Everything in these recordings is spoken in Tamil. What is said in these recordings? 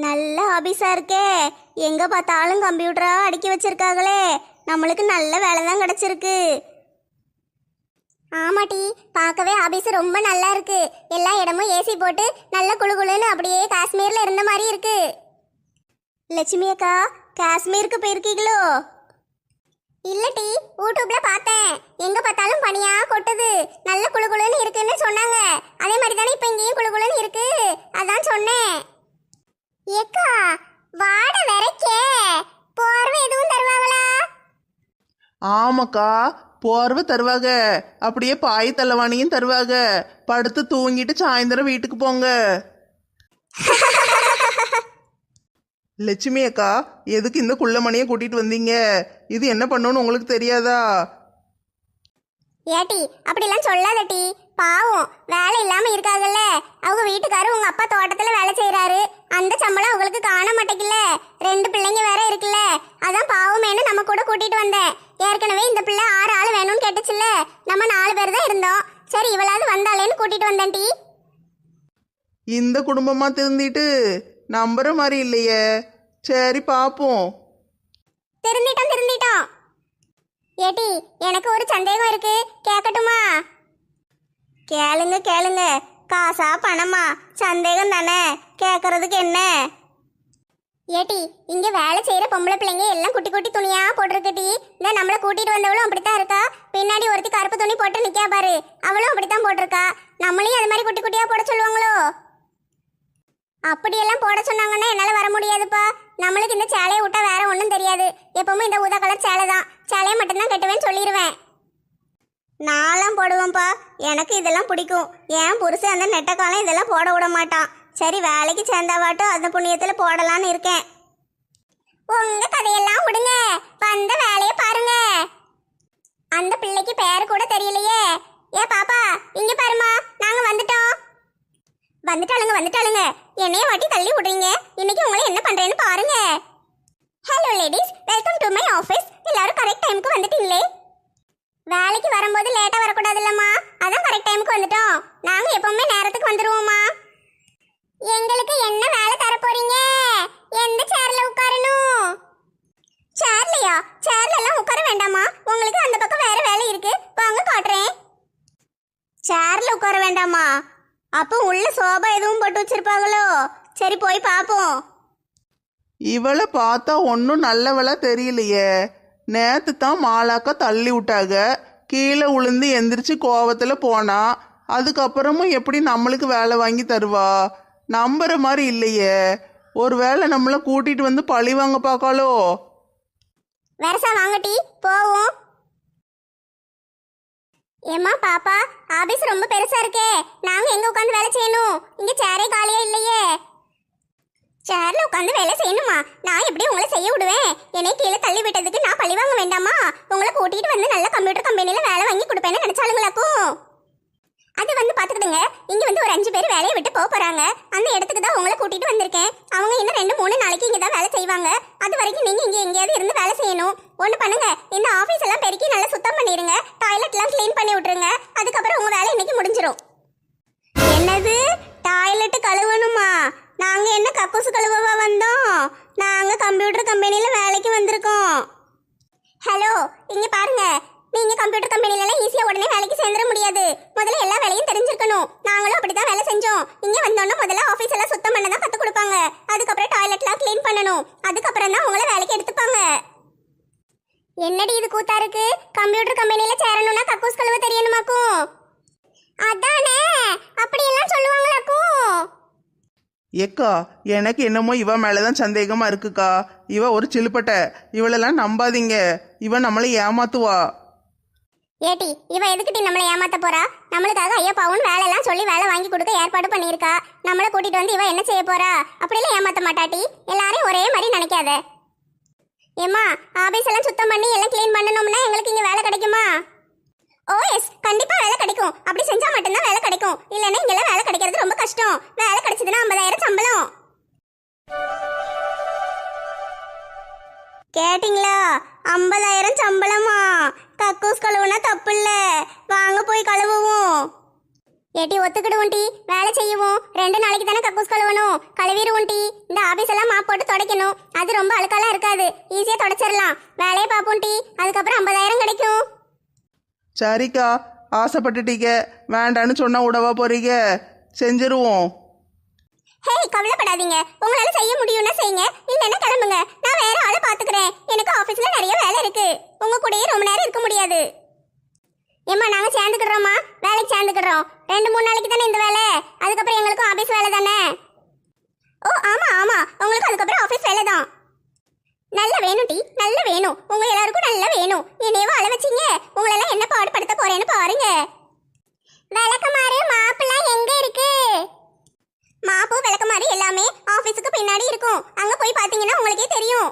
நல்ல ஆபீஸா இருக்கே. எங்க பார்த்தாலும் கம்ப்யூட்டரா அடுக்கி வச்சிருக்காங்களே. நம்மளுக்கு நல்ல வேலை தான் கிடைச்சிருக்கு. ஆமாட்டி, பார்க்கவே ஆபீஸ் ரொம்ப நல்லா இருக்கு. எல்லா இடமும் ஏசி போட்டு நல்ல குளுகுளுன்னு அப்படியே காஷ்மீர்ல இருந்த மாதிரி இருக்கு. லட்சுமி அக்கா, காஷ்மீருக்கு போயிருக்கீங்களோ? இல்லட்டி, யூடியூப்ல பார்த்தேன். எங்க பார்த்தாலும் பனியா கொட்டுது, நல்ல குளுகுளுன்னு இருக்குன்னு சொன்னாங்க. அதே மாதிரி தானே இப்ப இங்கேயும் குளுகுளுன்னு இருக்கு, அதான் சொன்னேன். ஏக்கா, வாட வரைக்கே போர்வை எதுவும் தருவாங்களா? ஆமாக்கா, போர்வை தருவாங்க. அப்படியே பாய் தள்ளவாணியும் தருவாங்க. படுத்து தூங்கிட்டு சாயந்தரம் வீட்டுக்கு போங்க. லட்சுமி அக்கா, எதுக்கு இந்த குள்ளமணியை கூட்டிட்டு வந்தீங்க? இது என்ன பண்ணணும்னு உங்களுக்கு தெரியாதா? ஏட்டி, அப்படிலாம் சொல்லாதட்டி. பாவம், வேலை இல்லாம இருக்காங்கல்ல. அவங்க வீட்டுக்காரர் உங்க அப்பா தோட்டத்துல வேலை செய்யறாரு. அந்த சம்பளம் அவங்களுக்கு காண மாட்டேங்கல. 2 பிள்ளைங்க வேற இருக்குல்ல, அதான் பாவமேனு நம்ம கூட கூட்டிட்டு வந்தேன். ஏற்கனவே இந்த பிள்ளை 6 ஆள் வேணும்னு கேட்டுச்சுல்ல. நம்ம 4 பேர் தான் இருந்தோம். சரி, இவளாவது வந்தாலேன்னு கூட்டிட்டு வந்தேன் டி. இந்த குடும்பமா திருந்திட்டு நம்புற மாதிரி இல்லையே. சரி, பாப்போம். திருந்திட்டோம். ஏட்டி, எனக்கு ஒரு சந்தேகம் இருக்கு, கேட்கட்டுமா? கேளுங்க. காசா பணமா? சந்தேகம் தானே, கேட்கறதுக்கு என்ன? ஏட்டி, இங்க வேலை செய்யற பொம்பளை பிள்ளைங்க எல்லாம் குட்டி குட்டி துணியா போட்டிருக்கட்டி. இந்த நம்மளை கூட்டிட்டு வந்தவளும் அப்படித்தான் இருக்கா. பின்னாடி ஒருத்தி கருப்பு துணி போட்டு நிக்கா பாரு, அவளும் அப்படித்தான் போட்டிருக்கா. நம்மளையும் அது மாதிரி குட்டி குட்டியா போட சொல்லுவாங்களோ? அப்படியெல்லாம் போட சொன்னாங்கன்னா என்னால வர முடியாதுப்பா. நம்மளுக்கு இந்த சேலையை விட்டா வேற ஒன்றும் தெரியாது. எப்பவுமே இந்த ஊதா கலர் சேலை தான். சேலையை மட்டும்தான் கட்டுவேன்னு சொல்லிடுவேன். நான்லாம் போடுவேன்ப்பா, எனக்கு இதெல்லாம் பிடிக்கும். ஏன் புருஷன் அந்த நெட்டக்காலம் இதெல்லாம் போட விட மாட்டான். சரி, வேலைக்கு சேர்ந்தாவாட்டும் அந்த புண்ணியத்துல போடலான்னு இருக்கேன். உங்க கதையெல்லாம் விடுங்க, வந்த வேலையை பாருங்க. அந்த பிள்ளைக்கு பேர் கூட தெரியலையே. ஏ பாப்பா, இங்க பாருமா, நாங்க வந்துட்டோம். வந்துட்டாளுங்க. என்னைய வாட்டி தள்ளி விடுறீங்க. இன்னைக்கு உங்களை என்ன பண்றேன்னு பாருங்க. Hello ladies, welcome to my office. எல்லாரும் கரெக்ட் டைமுக்கு வந்துட்டீங்களே. வேலைக்கு வரும்போது லேட்டா வரக்கூடாது இல்லம்மா, அதான் கரெக்ட் டைமுக்கு வந்துட்டோம். நாங்க எப்பவுமே நேரத்துக்கு வந்துருவோம்மா. எங்களுக்கு என்ன வேலை தர போறீங்க? எந்த சேர்ல உட்காரணும்? சேர்லையா? சேர்ல எல்லாம் உட்கார வேண்டாமா, உங்களுக்கு அந்த பக்கம் வேற வேலை இருக்கு, வாங்க காட்டுறேன். சேர்ல உட்கார வேண்டாமா? அப்போ உள்ள சோபா எதுவும் போட்டு வச்சிருப்பாங்களோ? சரி, போய் பாப்போம். இவளை பார்த்தா ஒன்றும் நல்லவளா தெரியலையே. நேற்று தான் மாலாக்கா தள்ளி விட்டாங்க. கீழே உளுந்து எந்திரிச்சு கோவத்தில் போனா. அதுக்கப்புறமும் எப்படி நம்மளுக்கு வேலை வாங்கி தருவா? நம்புற மாதிரி இல்லையே. ஒரு வேளை நம்மளை கூட்டிட்டு வந்து பழி வாங்க பார்க்காளோ? வரசா வாங்கட்டி போவோம். ஏம்மா பாப்பா, ஆபீஸ் ரொம்ப பெருசா இருக்கே, நாங்க எங்க உட்காந்து வேலை செய்யணும்? இங்க சேரே காலியா இல்லையே. சேர்ல உட்காந்து வேலை செய்யணுமா? நான் எப்படி உங்களை செய்ய விடுவேன்? என்னை கீழே தள்ளி விட்டதுக்கு நான் பழி வாங்க வேண்டாமா? உங்களை கூட்டிட்டு வந்து நல்ல கம்ப்யூட்டர் கம்பெனில வேலை வாங்கி கொடுப்பேன்னு நினைச்சாலுங்களாக்கும். அது வந்து பாத்துக்கிடுங்க, இங்க வந்து ஒரு 5 பேர் வேலையை விட்டு போறாங்க. அந்த இடத்துக்கு தான் உங்களை கூட்டிட்டு வந்திருக்கேன். அவங்க இன்னும் 2-3 நாளைக்கு இங்க தான் வேலை செய்வாங்க. அது வரைக்கும் நீங்க இங்க எங்கேயாவது இருந்து வேலை செய்யணும். ஒண்ணு பண்ணுங்க, இந்த ஆபீஸ் எல்லாம் பெருக்கி நல்லா சுத்தம் பண்ணிருங்க. டாய்லெட் எல்லாம் கிளீன் பண்ணி விட்டுருங்க. அதுக்கப்புறம் உங்க வேலை இன்னைக்கு முடிஞ்சிடும். என்னது, டாய்லெட் கழுவணுமா? நாங்க என்ன கக்கூசு கழுவவா வந்தோம்? நாங்க கம்ப்யூட்டர் கம்பெனில வேலைக்கு வந்திருக்கோம். ஹலோ, இங்க பாருங்க, நீங்க கம்ப்யூட்டர் கம்பெனில எல்லாம் ஈஸியா உடனே வேலைக்கு சேர்ந்துட முடியாது. முதல்ல எல்லா வேலையும் தெரிஞ்சிருக்கணும். நாங்களும் அப்படிதான் வேலை செஞ்சோம். இங்க வந்தோம்னா முதல்ல ஆபீஸ் எல்லாம் சுத்தம் பண்ண தான் கத்து கொடுப்பாங்க. அதுக்கப்புறம் டாய்லெட்லாம் கிளீன் பண்ணணும். அதுக்கப்புறம் தான் உங்களை வேலைக்கு எடுத்துப்பாங்க. என்னடி இது கூத்தா இருக்கு? கம்ப்யூட்டர் கம்பெனில சேரணும்னா கக்கூஸ் கழுவ தெரியணுமாக்கும்? அதானே, அப்படியெல்லாம் சொல்லுவாங்களாக்கும். ஏக்கா, எனக்கு என்னமோ இவ மேலதான் சந்தேகமா இருக்குக்கா. இவ ஒரு சிலுப்பட்ட. இவளெல்லாம் நம்பாதீங்க, இவ நம்மளை ஏமாத்துவா. ஏட்டி, இவ எதுக்கிட்டி நம்மளை ஏமாத்த போறா? நம்மளுக்காக ஐயா பாவன் வேலை எல்லாம் சொல்லி வேலை வாங்கி கொடுக்க ஏற்பாடு பண்ணியிருக்கா. நம்மளை கூட்டிட்டு வந்து இவ என்ன செய்ய போறா? அப்படிலாம் ஏமாத்த மாட்டாட்டி. எல்லாரையும் ஒரே மாதிரி நினைக்காத. ஏம்மா, ஆபீஸ் எல்லாம் சுத்தம் பண்ணி எல்லாம் கிளீன் பண்ணணும்னா எங்களுக்கு இங்க வேலை கிடைக்குமா? ஓ எஸ், கண்டிப்பா வேலை கிடைக்கும். அப்படி செஞ்சா மட்டும்தான் வேலை கிடைக்கும். இல்லைன்னா இங்கெல்லாம் வேலை கிடைக்கிறது ரொம்ப கஷ்டம். வேலை கிடைச்சதுன்னா 50,000 சம்பளம். கேட்டிங்களா? 50,000 சம்பளமா? கக்கூஸ் கழுவுனா தப்பு இல்ல, வாங்க போய் கழுவுவோம். ஏட்டி ஒத்துக்கிடுவோம் டி, வேலை செய்யுவோம். 2 நாளைக்கு தானே கக்கூஸ் கழுவணும், கழுவிடுவோம் டி. இந்த ஆபீஸ் எல்லாம் மாப் போட்டு துடைக்கணும், அது ரொம்ப அழுக்காலாம் இருக்காது, ஈஸியா துடைச்சிடலாம். வேலையை பார்ப்போம் டி, அதுக்கப்புறம் 50,000 கிடைக்கும். சரிக்கா, ஆசைப்பட்டுட்டீங்க, வேண்டான்னு சொன்னா விடவா போறீங்க? செஞ்சிருவோம். ஹே, கவலைப்படாதீங்க, உங்களால செய்ய முடியும்னா செய்யுங்க, இல்லைன்னா கிளம்புங்க. நான் வேற ஆளை பாத்துக்கிறேன், எனக்கு ஆபீஸ்ல நிறைய வேலை இருக்கு, உங்க கூடயே ரொம்ப நேரம் இருக்க முடியாது. ஏம்மா, நாங்க சேர்ந்துக்கிடுறோமா, வேலைக்கு சேர்ந்துக்கிடுறோம். 2-3 நாளைக்கு தானே இந்த வேலை, அதுக்கப்புறம் எங்களுக்கும் ஆபீஸ் வேலை தானே. ஓ ஆமா ஆமா, உங்களுக்கு அதுக்கப்புறம் ஆபீஸ் வேலை தான். நல்ல வேணும் டி, நல்ல வேணும், உங்க எல்லாருக்கும் நல்ல வேணும். என்னையவோ அள வச்சிங்க, உங்களெல்லாம் என்ன பாடுபடுத்த போறேன்னு பாருங்க. விளக்கமாறு மாப்புலாம் எங்க இருக்கு? மாப்பு விளக்கமாறு எல்லாமே ஆபீஸுக்கு பின்னாடி இருக்கும், அங்க போய் பாத்தீங்கன்னா உங்களுக்கே தெரியும்.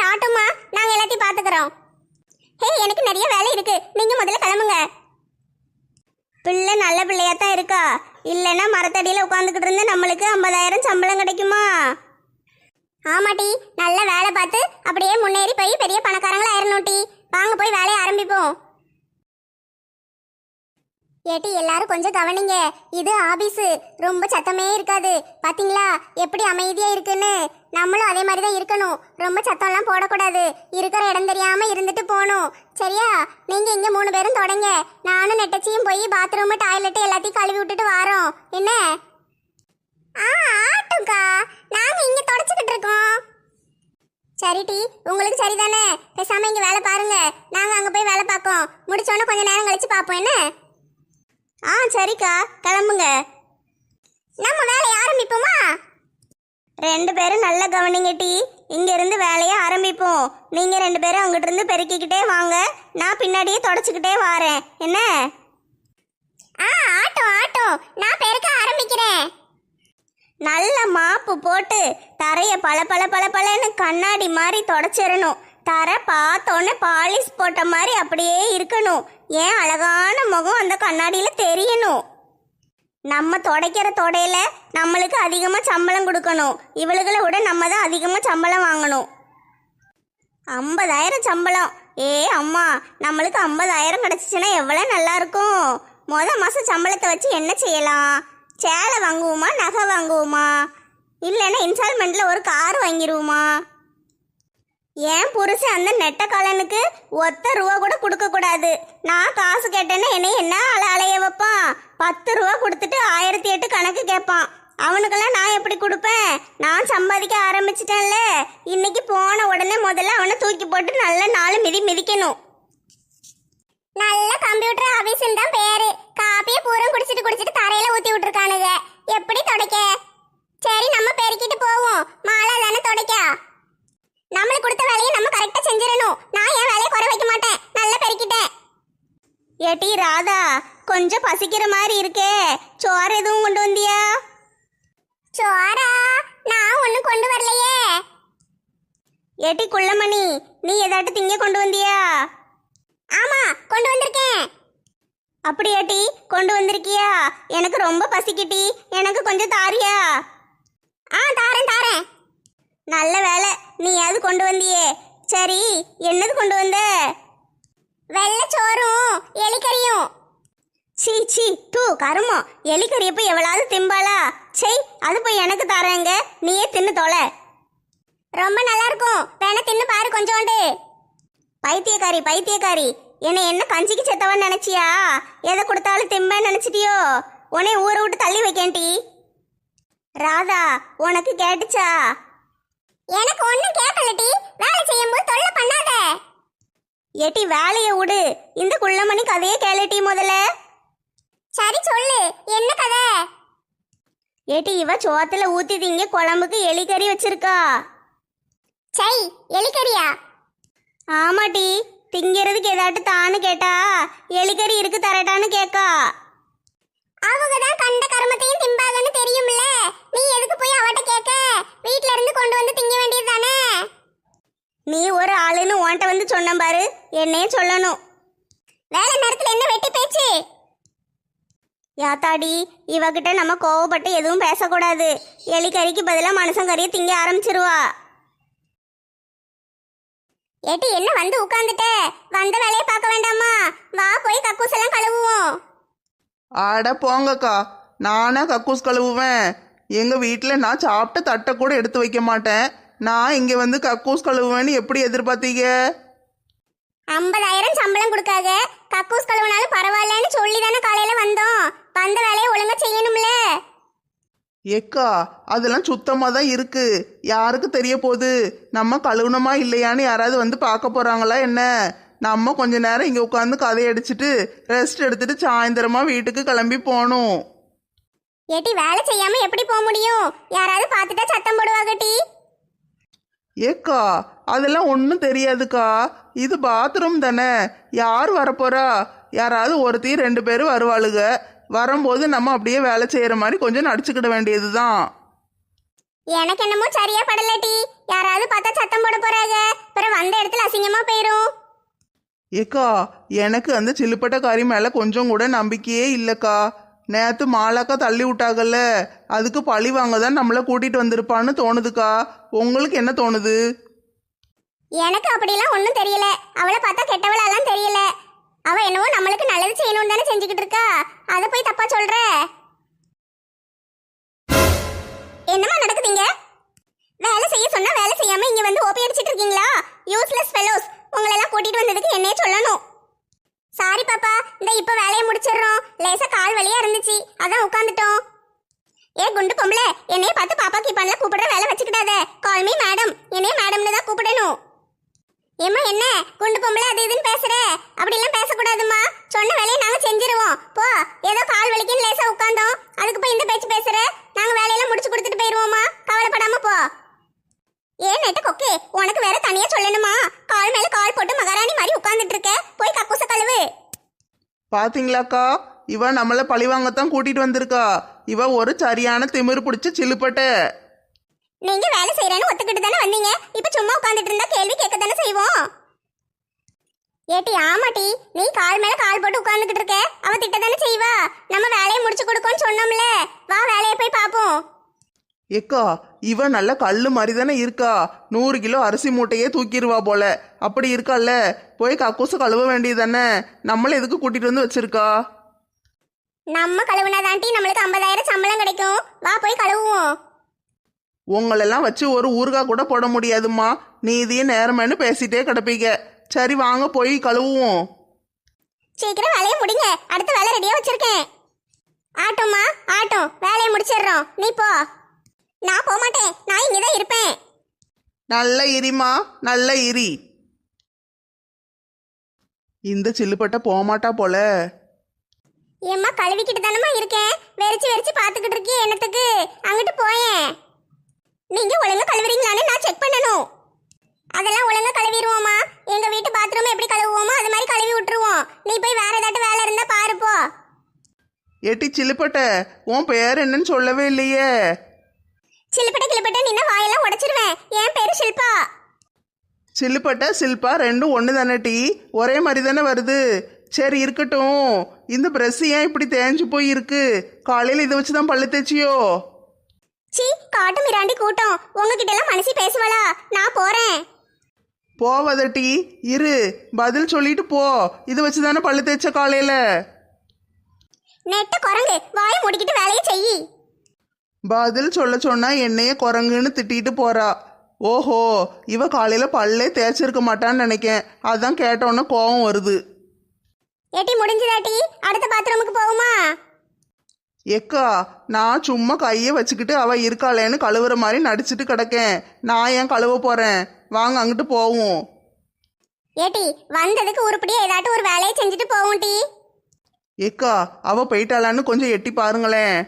ஆட்டோமா, நாங்க எல்லாத்தையும் பாத்துக்கிறோம். ஹே, எனக்கு நிறைய வேலை இருக்கு, நீங்க முதல்ல கிளம்புங்க. பிள்ளை நல்ல பிள்ளையா தான் இருக்கா, இல்லைன்னா மரத்தடியில் உட்காந்துக்கிட்டு இருந்து நம்மளுக்கு 50,000 சம்பளம் கிடைக்குமா? ஆமாட்டி, நல்ல வேலை பார்த்து அப்படியே முன்னேறி போய் பெரிய பணக்காரங்களா ஆயிரணும் டி. வாங்க போய் வேலையை ஆரம்பிப்போம். ஏட்டி, எல்லாரும் கொஞ்சம் கவனிங்க, இது ஆபீஸு, ரொம்ப சத்தமே இருக்காது. பாத்தீங்களா எப்படி அமைதியா இருக்குன்னு? நம்மளும் அதே மாதிரி தான் இருக்கணும், ரொம்ப சத்தம்லாம் போடக்கூடாது, இருக்கிற இடம் தெரியாம இருந்துட்டு போகணும். சரியா? நீங்க இங்க 3 பேரும் தொடங்க, நானும் நெட்டச்சியும் போய் பாத்ரூம் டாய்லெட் எல்லாத்தையும் கழுவி விட்டுட்டு வாரோம். என்ன? ஆட்டுக்கா, நாங்க இங்க தொடச்சுக்கிட்டு இருக்கோம். சரி டி, உங்களுக்கு சரிதானே? பேசாம இங்க வேலை பாருங்க, நாங்க அங்க போய் வேலை பார்க்கோம். முடிச்சோன்னு கொஞ்ச நேரம் கழிச்சு பார்ப்போம். என்ன? சரிக்கா, கிளம்புங்க, நம்ம வேலையை ஆரம்பிப்போமா? 2 பேரும் நல்ல கவனிங்க டி, இங்க இருந்து வேலையை ஆரம்பிப்போம். நீங்க 2 பேரும் அங்கிட்டு இருந்து பெருக்கிக்கிட்டே வாங்க, நான் பின்னாடியே தொடச்சுக்கிட்டே வாரேன். என்ன? ஆட்டோ ஆட்டோ, நான் பெருக்க ஆரம்பிக்கிறேன். நல்ல மாப்பு போட்டு தரைய பல பல பல பலன்னு கண்ணாடி மாதிரி தொடச்சிடணும். தரை பார்த்தோன்னே பாலிஷ் போட்ட மாதிரி அப்படியே இருக்கணும். ஏன் அழகான முகம் அந்த கண்ணாடியில தெரியணும். நம்ம துடைக்கிற தொடையில நம்மளுக்கு அதிகமாக சம்பளம் கொடுக்கணும், இவளுகளை விட நம்ம தான் அதிகமாக சம்பளம் வாங்கணும். 50,000 சம்பளம். அம்மா, நம்மளுக்கு 50,000 கிடச்சிச்சுன்னா எவ்வளோ நல்லா இருக்கும். மாதம் சம்பளத்தை வச்சு என்ன செய்யலாம்? சேலை வாங்குவோமா, நகை வாங்குவோமா, இல்லைன்னா இன்ஸ்டால்மெண்ட்டில் ஒரு கார் வாங்கிடுவோமா? ஏன் புருஷன் அந்த நெட்ட காலனுக்கு ஒத்த ரூபா கூட கொடுக்கக்கூடாது. நான் காசு கேட்டேன்னா என்னை என்ன அலைய வைப்பான். 10 ரூபா கொடுத்துட்டு 1008 கணக்கு கேட்பான். அவனுக்கெல்லாம் நான் எப்படி கொடுப்பேன்? நான் சம்பாதிக்க ஆரம்பிச்சிட்டேன்ல, இன்னைக்கு போன உடனே முதல்ல அவனை தூக்கி போட்டு நல்ல 4 மிதி மிதிக்கணும். நல்ல கம்ப்யூட்டர் ஆபீஸ்ன்னு தான் பேரு. காப்பியை பூரம் குடிச்சிட்டு தரையில ஊத்தி விட்டுருக்கானுங்க. எப்படி துடைக்க? சரி, நம்ம பெருக்கிட்டு போவோம். மாலா தானே துடைக்க. நம்மளுக்கு கொடுத்த வேலையை நம்ம கரெக்டா செஞ்சிடணும். நான் என் வேலையை குறை வைக்க மாட்டேன், நல்லா பெருக்கிட்டேன். ஏட்டி ராதா, கொஞ்சம் பசிக்கிற மாதிரி இருக்கே, சோறு எதுவும் கொண்டு வந்தியா? சோறா? நான் ஒன்னும் கொண்டு வரலையே. ஏட்டி குள்ளமணி, நீ ஏதாட்டு திங்க கொண்டு வந்தியா? ஆமா, கொண்டு வந்திருக்கேன். அப்படியாட்டி, கொண்டு வந்திருக்கியா? எனக்கு ரொம்ப பசிக்கிட்டி, எனக்கு கொஞ்சம் தாரியா? தாரேன். நல்ல வேலை, நீ அது கொண்டு வந்தியே. சரி, என்னது கொண்டு வந்த? வெள்ளைச்சோறும் எலிக்கறியும். சீ தூ கருமம், எலிக்கறியை போய் எவ்வளவு திம்பாளா? செய், அது போய் எனக்கு தரேங்க, நீயே தின்னு தொலை. ரொம்ப நல்லா இருக்கும், வேணா தின்னு பாரு கொஞ்சோண்டு. பைத்தியக்காரி, என்னை என்ன கஞ்சிக்கு செத்தவன்னு நினைச்சியா? எதை கொடுத்தாலும் திம்பேன்னு நினைச்சிட்டியோ? உன்னை ஊரை விட்டு தள்ளி வைக்கேன்டி. ராதா, உனக்கு கேட்டுச்சா? எனக்கு ஒன்னும் கேட்கலடி, வேலை செய்யும் போது தொல்லை பண்ணாத. ஏட்டி வேலையை விடு, இந்த குள்ளமணி கதையை கேளுட்டி முதல்ல. சரி சொல்லு, என்ன கதை? ஏட்டி, இவ சோத்துல ஊத்தி திங்க குழம்புக்கு எலிக்கறி வச்சிருக்கா. சை, எலிக்கறியா? ஆமாட்டி, திங்கிறதுக்கு ஏதாட்டு தான்னு கேட்டா எலிக்கறி இருக்கு தரட்டான்னு கேட்கா. அவங்க தான் கண்ட கர்மத்தையும் திம்பாங்கன்னு தெரியும்ல, நீ எதுக்கு போய் அவட்ட கேட்க? வீட்ல இருந்து கொண்டு வந்து திங்க வேண்டியது தானே. நீ ஒரு ஆளுன்னு உன்கிட்ட வந்து சொன்ன பாரு, என்னையும் சொல்லணும். வேலை நேரத்துல என்ன வெட்டி பேச்சு? யாத்தாடி, இவகிட்ட நம்ம கோவப்பட்டு எதுவும் பேசக்கூடாது. எலிக்கறிக்கு பதிலாக மனுஷங்கறியை திங்க ஆரம்பிச்சிருவா. ஏட்டி, என்ன வந்து உட்கார்ந்துட்ட? வந்த வேலையை பார்க்க வேண்டாமா? வா, போய் கக்கூசெல்லாம் கழுவுவோம். ஆட போங்கக்கா, நானா கக்கூஸ் கழுவுவேன்? எங்க வீட்டில் நான் சாப்பிட்ட தட்டை கூட எடுத்து வைக்க மாட்டேன். நான் இங்க வந்து கக்கூஸ் கழுவுவேன்னு எப்படி எதிர்பார்த்தீங்க? 50,000 சம்பளம் கொடுக்காக கக்கூஸ் கழுவுனாலும் பரவாயில்லன்னு சொல்லி தானே காலையில வந்தோம். வந்த வேலையை ஒழுங்கா செய்யணும்ல. ஏக்கா, அதெல்லாம் சுத்தமா தான் இருக்கு. யாருக்கு தெரிய போகுது? நம்ம கழுவுனமா இல்லையான்னு யாராவது வந்து பார்க்க போறாங்களா என்ன? நம்ம கொஞ்ச நேரம் இங்க உட்காந்து கதை அடிச்சுட்டு ரெஸ்ட் எடுத்துட்டு சாயந்தரமா வீட்டுக்கு கிளம்பி போகணும். ஏட்டி வேலை செய்யாம எப்படி போக முடியும்? யாராவது பார்த்துட்டா சத்தம் போடுவாங்க டி. ஏக்கா, அதெல்லாம் ஒன்றும் தெரியாதுக்கா. இது பாத்ரூம் தானே, யார் வரப்போறா? யாராவது ஒருத்தி 2 பேர் வருவாளுக. வரும்போது நம்ம அப்படியே வேலை செய்யற மாதிரி கொஞ்சம் நடிச்சுக்கிட வேண்டியதுதான். எனக்கு என்னமோ சரியா படல டி. யாராவது பார்த்தா சத்தம் போட போறாங்க. அப்புறம் வந்த இடத்துல அசிங்கமா போயிரும். ஏக்கா, எனக்கு அந்த சிலுப்பட்டக்காரி மேல கொஞ்சம் கூட நம்பிக்கையே இல்லைக்கா. நேத்து மாலாக்கா தள்ளி விட்டாகல்ல, அதுக்கு பழி வாங்க தான் நம்மளை கூட்டிட்டு வந்திருப்பான்னு தோணுதுக்கா. உங்களுக்கு என்ன தோணுது? எனக்கு அப்படிலாம் ஒன்றும் தெரியல. அவளை பார்த்தா கெட்டவளாலாம் தெரியல. அவ என்னவோ நம்மளுக்கு நல்லது செய்யணும்னு தானே செஞ்சுக்கிட்டு இருக்கா. அதை போய் தப்பா சொல்ற? என்னமா நடக்குதுங்க? வேலை செய்ய சொன்னா வேலை செய்யாம இங்க வந்து ஓபி அடிச்சிட்டு இருக்கீங்களா? Useless fellows. உங்களெல்லாம் கூட்டிட்டு வந்ததுக்கு என்னைய சொல்லணும். சாரி பாப்பா, இந்த இப்ப வேலையை முடிச்சிடுறோம். லேசா கால் வலியா இருந்துச்சு, அதான் உட்காந்துட்டோம். ஏ குண்டு பொம்பளை, என்னைய பார்த்து பாப்பா கீப்பான்ல கூப்பிடுற வேலை வச்சுக்கிட்டாத. Call me madam. என்னைய மேடம்னு தான் கூப்பிடணும். ஏம்மா என்ன குண்டு பொம்பளை அது இதுன்னு பேசுற? அப்படிலாம் பேசக்கூடாதுமா. சொன்ன வேலையை நாங்க செஞ்சிருவோம். போ. ஏதோ கால் வலிக்குன்னு லேசா உட்காந்தோம், அதுக்கு போய் இந்த பேச்சு பேசுற? நாங்க வேலையெல்லாம் முடிச்சு கொடுத்துட்டு போயிருவோமா. கவலைப்படாம போ. ஏன் நெட்ட கொக்கே, உனக்கு வேற தனியா சொல்லணுமா? கால் மேல கால் போட்டு மகாராணி மாதிரி உட்கார்ந்துட்டு இருக்க. போய் கக்கூச கழுவு. பாத்தீங்களாக்கா, இவ நம்மளை பழிவாங்கத்தான் கூட்டிட்டு வந்திருக்கா. இவ ஒரு சரியான திமிரு பிடிச்ச சிலுப்பட்ட. நீங்க வேலை செய்யறேன்னு ஒத்துக்கிட்டு தானே வந்தீங்க. இப்ப சும்மா உட்கார்ந்துட்டு இருந்தா கேள்வி கேட்க தானே செய்வோம். ஏட்டி ஆமாட்டி, நீ கால் மேல கால் போட்டு உட்கார்ந்துகிட்டு இருக்க. அவ திட்ட தானே செய்வா. நம்ம வேலையை முடிச்சு கொடுக்கோன்னு சொன்னோம்ல. வா வேலையை போய் பாப்போம். ஏக்கா, இவ நல்ல கல்லு மாதிரி தானே இருக்கா. 100 கிலோ அரிசி மூட்டையே தூக்கிடுவா போல. அப்படி இருக்கால, போய் கக்கூசு கழுவ வேண்டியது தானே. நம்மள எதுக்கு கூட்டிட்டு வந்து வச்சிருக்கா? நம்ம கழுவுனாதான்ட்டி நம்மளுக்கு 50,000 சம்பளம் கிடைக்கும். வா போய் கழுவுவோம். உங்களெல்லாம் வச்சு ஒரு ஊறுகாய் கூட போட முடியாதும்மா. நீதியே நேரமேனு பேசிட்டே கிடப்பீங்க. சரி வாங்க போய் கழுவுவோம். சீக்கிரம் வேலையை முடிங்க. அடுத்த வேலை ரெடியா வச்சிருக்கேன். ஆட்டோமா ஆட்டோ, வேலையை முடிச்சிடுறோம். நீ போ. நான் போக மாட்டேன். நான் இங்கதான் இருப்பேன். நல்ல இரிமா, நல்ல இரி. இந்த சில்லுப்பட்ட போகமாட்டா போல. ஏம்மா கழுவிக்கிட்டு தானமா இருக்கேன். வெறிச்சு வெறிச்சு பாத்துக்கிட்டு இருக்கியே என்னத்துக்கு? அங்கிட்டு போயேன். நீங்க ஒழுங்கா கழுவுறீங்களான்னு நான் செக் பண்ணணும். அதெல்லாம் ஒழுங்கா கழுவிடுவோமா. எங்க வீட்டு பாத்ரூம் எப்படி கழுவுவோமோ அது மாதிரி கழுவி விட்டுருவோம். நீ போய் வேற ஏதாட்டும் வேலை இருந்தா பாரு போ. ஏட்டி சில்லுப்பட்ட, உன் பேர் என்னன்னு சொல்லவே இல்லையே. சிலுப்பட்ட கிளிப்பட்ட நின்ன வாயெல்லாம் உடைச்சிருவேன். என் பேரு ஷில்பா. சில்லுப்பட்ட சில்பா ரெண்டும் ஒன்று தானே டி? ஒரே மாதிரி தானே வருது. சரி இருக்கட்டும். இந்த ப்ரெஸ் ஏன் இப்படி தேஞ்சு போய் இருக்கு? காலையில் இதை வச்சு தான் பல்லு தேய்ச்சியோ? சீ, காட்டு மிராண்டி கூட்டம். உங்ககிட்ட எல்லாம் மனசி பேசுவாளா? நான் போறேன். போவத டி, இரு, பதில் சொல்லிட்டு போ. இதை வச்சு தானே பல்லு தேய்ச்ச காலையில்? நெட்ட குரங்கு, வாயை மூடிக்கிட்டு வேலையை செய். பதில் சொல்ல சொன்னா என்னைய குரங்குன்னு திட்டிட்டு போறா. ஓஹோ, இவ காலையில பல்லே தேய்ச்சிருக்க மாட்டான்னு நினைக்கேன். அதான் கேட்டோன்னு கோவம் வருது. ஏட்டி முடிஞ்சுதாட்டி? அடுத்த பாத்ரூமுக்கு போகுமா? ஏக்கா, நான் சும்மா கையை வச்சுக்கிட்டு அவ இருக்காளேன்னு கழுவுற மாதிரி நடிச்சிட்டு கிடக்கேன். நான் ஏன் கழுவ போறேன்? வாங்க அங்கிட்டு போவோம். ஏட்டி வந்ததுக்கு உருப்படியா ஏதாட்டும் ஒரு வேலையை செஞ்சுட்டு போவோம் டி. ஏக்கா, அவ போயிட்டாளான்னு கொஞ்சம் எட்டி பாருங்களேன்.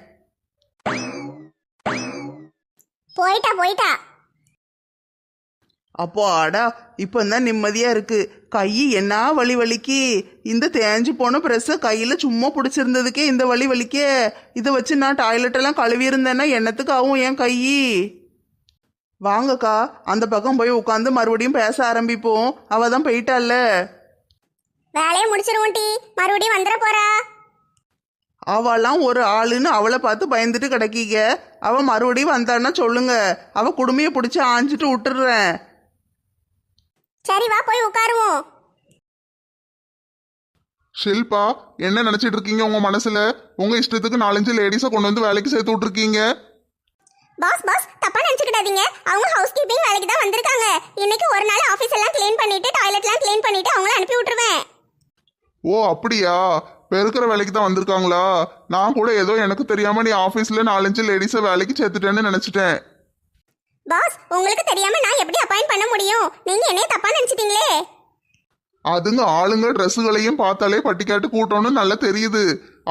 போயிட்டா போயிட்டா. அப்போ அடா, இப்பந்தான் நிம்மதியா இருக்கு. கை என்ன வலி வலிக்கு. இந்த தேஞ்சு போன ப்ரெஸ்ஸை கையில சும்மா பிடிச்சிருந்ததுக்கே இந்த வலி வலிக்கே. இதை வச்சு நான் டாய்லெட் எல்லாம் கழுவி இருந்தேன்னா என்னத்துக்கு ஆகும் என் கை? வாங்கக்கா, அந்த பக்கம் போய் உட்காந்து மறுபடியும் பேச ஆரம்பிப்போம். அவ தான் போயிட்டால. வேலையை முடிச்சிருவோம் டி. மறுபடியும் வந்துட போறா. அவெல்லாம் ஒரு ஆளுன்னு அவளை பார்த்து பயந்துட்டு கிடக்கீங்க. அவ மறுபடியும் வந்தான்னா சொல்லுங்க, அவ குடுமையை பிடிச்சி ஆஞ்சிட்டு விட்டுடுறேன். சரி, வா போய் உட்காருவோம். ஷில்பா, என்ன நினைச்சிட்டு இருக்கீங்க உங்க மனசுல? உங்க இஷ்டத்துக்கு 4-5 லேடிஸை கொண்டு வந்து வேலைக்கு சேர்த்து விட்டுருக்கீங்க. பாஸ் பாஸ் தப்பா நினைச்சுக்கிடாதீங்க. அவங்க ஹவுஸ் கீப்பிங் வேலைக்கு தான் வந்திருக்காங்க. இன்னைக்கு ஒரு நாள் ஆபீஸ் எல்லாம் க்ளீன் பண்ணிட்டு டாய்லெட்லாம் க்ளீன் பண்ணிட்டு அவங்கள அனுப்பி விட்டுருவேன். ஓ அப்படியா? பெருக்கிற வேலைக்கு தான் வந்திருக்காங்களா? நான் கூட ஏதோ எனக்கு தெரியாம நீ ஆபீஸ்ல 4-5 லேடிஸை வேலைக்கு சேர்த்துட்டேன்னு நினைச்சிட்டேன். பாஸ் உங்களுக்கு தெரியாம நான் எப்படி அப்பாயிண்ட் பண்ண முடியும்? நீங்க என்னைய தப்பா நினைச்சிட்டீங்களே. அதுங்க ஆளுங்க ட்ரெஸ்ஸுகளையும் பார்த்தாலே பட்டிக்காட்டு கூட்டம்னு நல்லா தெரியுது.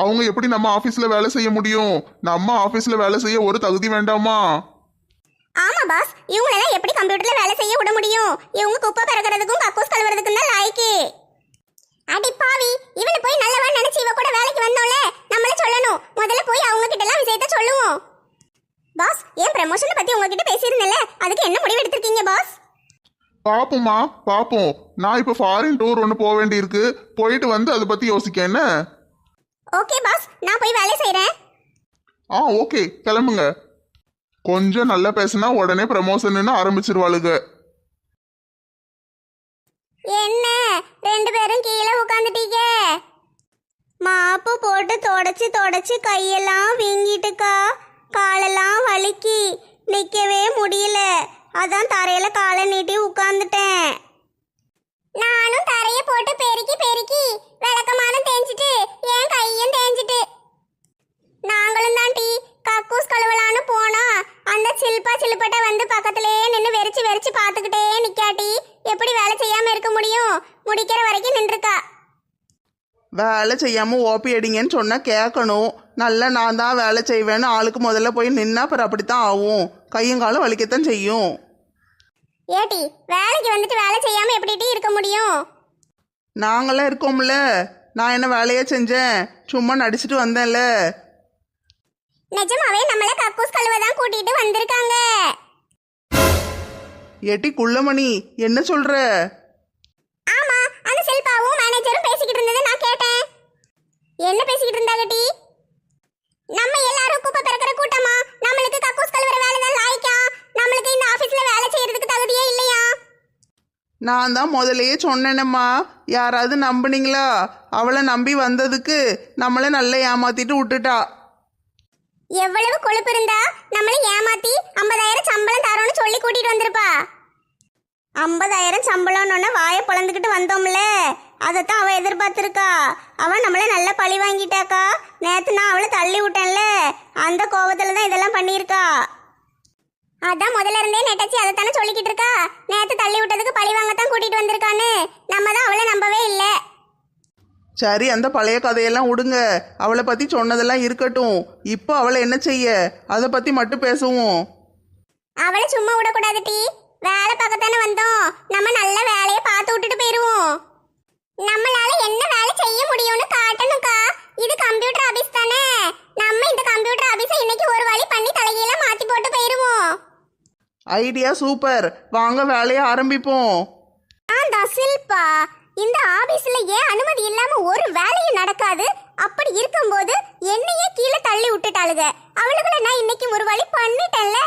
அவங்க எப்படி நம்ம ஆபீஸ்ல வேலை செய்ய முடியும்? நம்ம ஆபீஸ்ல வேலை செய்ய ஒரு தகுதி வேண்டாமா? ஆமா பாஸ், இவங்களெல்லாம் எப்படி கம்ப்யூட்டர்ல வேலை செய்ய விட முடியும்? இவங்க குப்பை பிறக்கிறதுக்கும் கக்கூஸ் கழுவுறதுக்கும் தான் லாய்க்கு. அடி பாவி, இவளை போய் நல்லவா நினைச்சு இவ கூட வேலைக்கு வந்தோம்ல, நம்மள சொல்லணும். முதல்ல போய் அவங்க கிட்ட எல்லாம் விஷயத்த சொல்லுவோம். பாஸ், ஏன் ப்ரமோஷனை பத்தி உங்ககிட்ட பேசியிருந்தேன்ல, அதுக்கு என்ன முடிவு எடுத்திருக்கீங்க பாஸ்? பாப்போம்மா பாப்போம். நான் இப்ப ஃபாரின் டூர் ஒன்று போக வேண்டியிருக்கு. போயிட்டு வந்து அதை பத்தி யோசிக்க என்ன? ஓகே பாஸ், நான் போய் வேலை செய்றேன். ஓகே, கிளம்புங்க. கொஞ்சம் நல்லா பேசினா உடனே ப்ரமோஷன் ஆரம்பிச்சிருவாளுங்க. என்ன 2 பேரும் கீழே உட்காந்துட்டீங்க? மாப்பு போட்டு தொடச்சு தொடச்சு கையெல்லாம் வீங்கிட்டுக்கா, காலெல்லாம் வலிக்கி நிக்கவே முடியல. அதான் தரையில காலை நீட்டி உட்கார்ந்துட்டேன். நானும் தரைய போட்டு பெருக்கி பெருக்கி விளக்கமானம் தேஞ்சிட்டு என் கையும் தேஞ்சிட்டு. நாங்களும் தான் டீ கக்கூஸ் கழுவலான்னு போனா அந்த சில்பட்ட வந்து பக்கத்திலேயே நின்று வெறிச்சு வெறிச்சு பார்த்துக்கிட்டே நிக்காட்டி எப்படி வேலை செய்யாம இருக்க முடியும்? முடிக்கிற வரைக்கும் நின்றுக்கா. வேலை செய்யாம ஓபி அடிங்கன்னு சொன்னா கேட்கணும். நல்லா நான் தான் வேலை செய்வேன்னு ஆளுக்கு முதல்ல போய் நின்னா அப்புறம் அப்படித்தான் ஆகும். கையும் காலும் வலிக்கத்தான் செய்யும். ஏட்டி, வேலைக்கு வந்துட்டு வேலை செய்யாம எப்படி டீ இருக்க முடியும்? நாங்களாம் இருக்கோம்ல. நான் என்ன வேலையே செஞ்சேன்? சும்மா நடிச்சிட்டு வந்தேன்ல. நிஜமாவே நம்மள கக்கூஸ் கழுவ தான் கூட்டிட்டு வந்திருக்காங்க. ஏட்டி குள்ளமணி, என்ன சொல்ற? ஆமா, அந்த செல்பாவும் மேனேஜரும் பேசிக்கிட்டு இருந்ததை நான் கேட்டேன். என்ன பேசிக்கிட்டு இருந்தாங்க டீ? நம்ம எல்லாரும் குப்பை பிறக்கிற கூட்டமா? நம்மளுக்கு கக்கூஸ் கழுவுற வேலை தான் லாய்க்கா? நம்மளுக்கு இந்த ஆபீஸ்ல வேலை செய்யறதுக்கு தகுதியே இல்லையா? நான் தான் முதலையே சொன்னேனம்மா. யாராவது நம்புனீங்களா? அவளை நம்பி வந்ததுக்கு நம்மளை நல்லா ஏமாத்திட்டு விட்டுட்டா. எவ்வளவு கொழுப்பு இருந்தா நம்மள ஏமாத்தி 50,000 சம்பளம் தரோன்னு சொல்லி கூட்டிட்டு வந்திருப்பா. 50,000 சம்பளம்னு வாயை பொழந்துக்கிட்டு வந்தோம்ல, அதைத்தான் அவ எதிர்பார்த்திருக்கா. அவன் நம்மள நல்லா பழி வாங்கிட்டாக்கா. நேத்து நான் அவளை தள்ளி விட்டேன்ல, அந்த கோபத்துல தான் இதெல்லாம் பண்ணியிருக்கா. அதான் முதல்ல இருந்தே நெட்டச்சி அதைத்தானே சொல்லிக்கிட்டு இருக்கா. நேத்து தள்ளி விட்டதுக்கு பழி வாங்கத்தான் கூட்டிட்டு வந்திருக்கான்னு. நம்ம தான் அவளை நம்பவே இல்லை. சரி, அந்த பழைய கதையெல்லாம் விடுங்க. அவளை பற்றி சொன்னதெல்லாம் இருக்கட்டும். இப்போ அவளை என்ன செய்ய, அதை பற்றி மட்டும் பேசுவோம். அவளை சும்மா விடக்கூடாது டீ. வேலை பார்க்கத்தானே வந்தோம். நம்ம நல்ல வேலையை பார்த்து விட்டுட்டு போயிடுவோம். நம்மளால என்ன வேலை செய்ய முடியும்னு காட்டணும்க்கா. இது கம்ப்யூட்டர் ஆபீஸ் தானே. நம்ம இந்த கம்ப்யூட்டர் ஆபீஸை இன்னைக்கு ஒரு வழி பண்ணி தலைகீழ மாத்தி போட்டு போயிடுவோம். Idea super. வாங்க வேலையை ஆரம்பிப்போம். ஆண்டா சில்பா, இந்த ஆபீஸ்ல ஏன் அனுமதி இல்லாம ஒரு வேலையும் நடக்காது? அப்படி இருக்கும்போது என்னையே கீழே தள்ளி விட்டுட்டாளுங்க. அவளுக்குள்ள நான் இன்னைக்கு ஒரு வழி பண்ணிட்டேன்ல,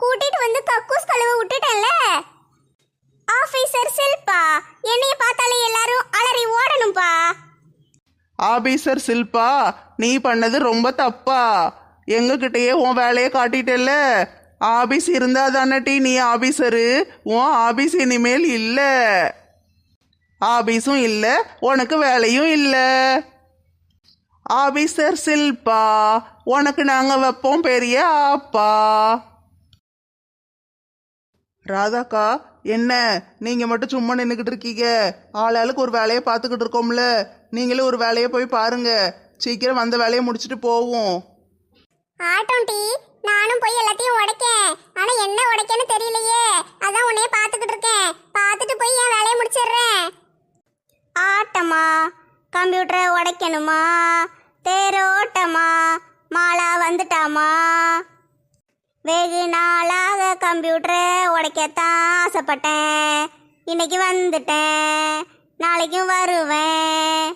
கூட்டிட்டு வந்து கக்கூஸ் கழுவ விட்டுட்டேன்ல. ஆபீசர் சில்பா, என்னைய பார்த்தாலே எல்லாரும் அலறி ஓடணும்பா. ஆபீசர் சில்பா, நீ பண்ணது ரொம்ப தப்பா. எங்ககிட்டயே உன் வேலையை காட்டிட்டல்ல. ஆபீஸ் இருந்தா தானே நீ ஆபீசரு. உன் ஆபீஸ் இனிமேல் இல்லை. ஆபீஸும் இல்லை, உனக்கு வேலையும் இல்லை. ஆபீசர் சில்பா, உனக்கு நாங்கள் வைப்போம் பெரிய ஆப்பா. ராதாக்கா, என்ன நீங்கள் மட்டும் சும்மா நின்றுக்கிட்டு இருக்கீங்க? ஆளாளுக்கு ஒரு வேலையை பார்த்துக்கிட்டு இருக்கோம்ல. நீங்களும் ஒரு வேலையை போய் பாருங்க. சீக்கிரம் வந்த வேலையை முடிச்சுட்டு போவோம். ஆட்டம் டீ, நானும் போய் எல்லாத்தையும் உடைக்கேன். ஆனா என்ன உடைக்கன்னு தெரியலையே. அதான் உன்னைய பார்த்துக்கிட்டு இருக்கேன். பார்த்துட்டு போய் என் வேலையை முடிச்சிடுறேன். ஆட்டமா, கம்ப்யூட்டரை உடைக்கணுமா? தேரோட்டமா, மாலா வந்துட்டாமா? வெகு நாளாக கம்ப்யூட்டரை உடைக்கத்தான் ஆசைப்பட்டேன். இன்னைக்கு வந்துட்டேன், நாளைக்கும் வருவேன்.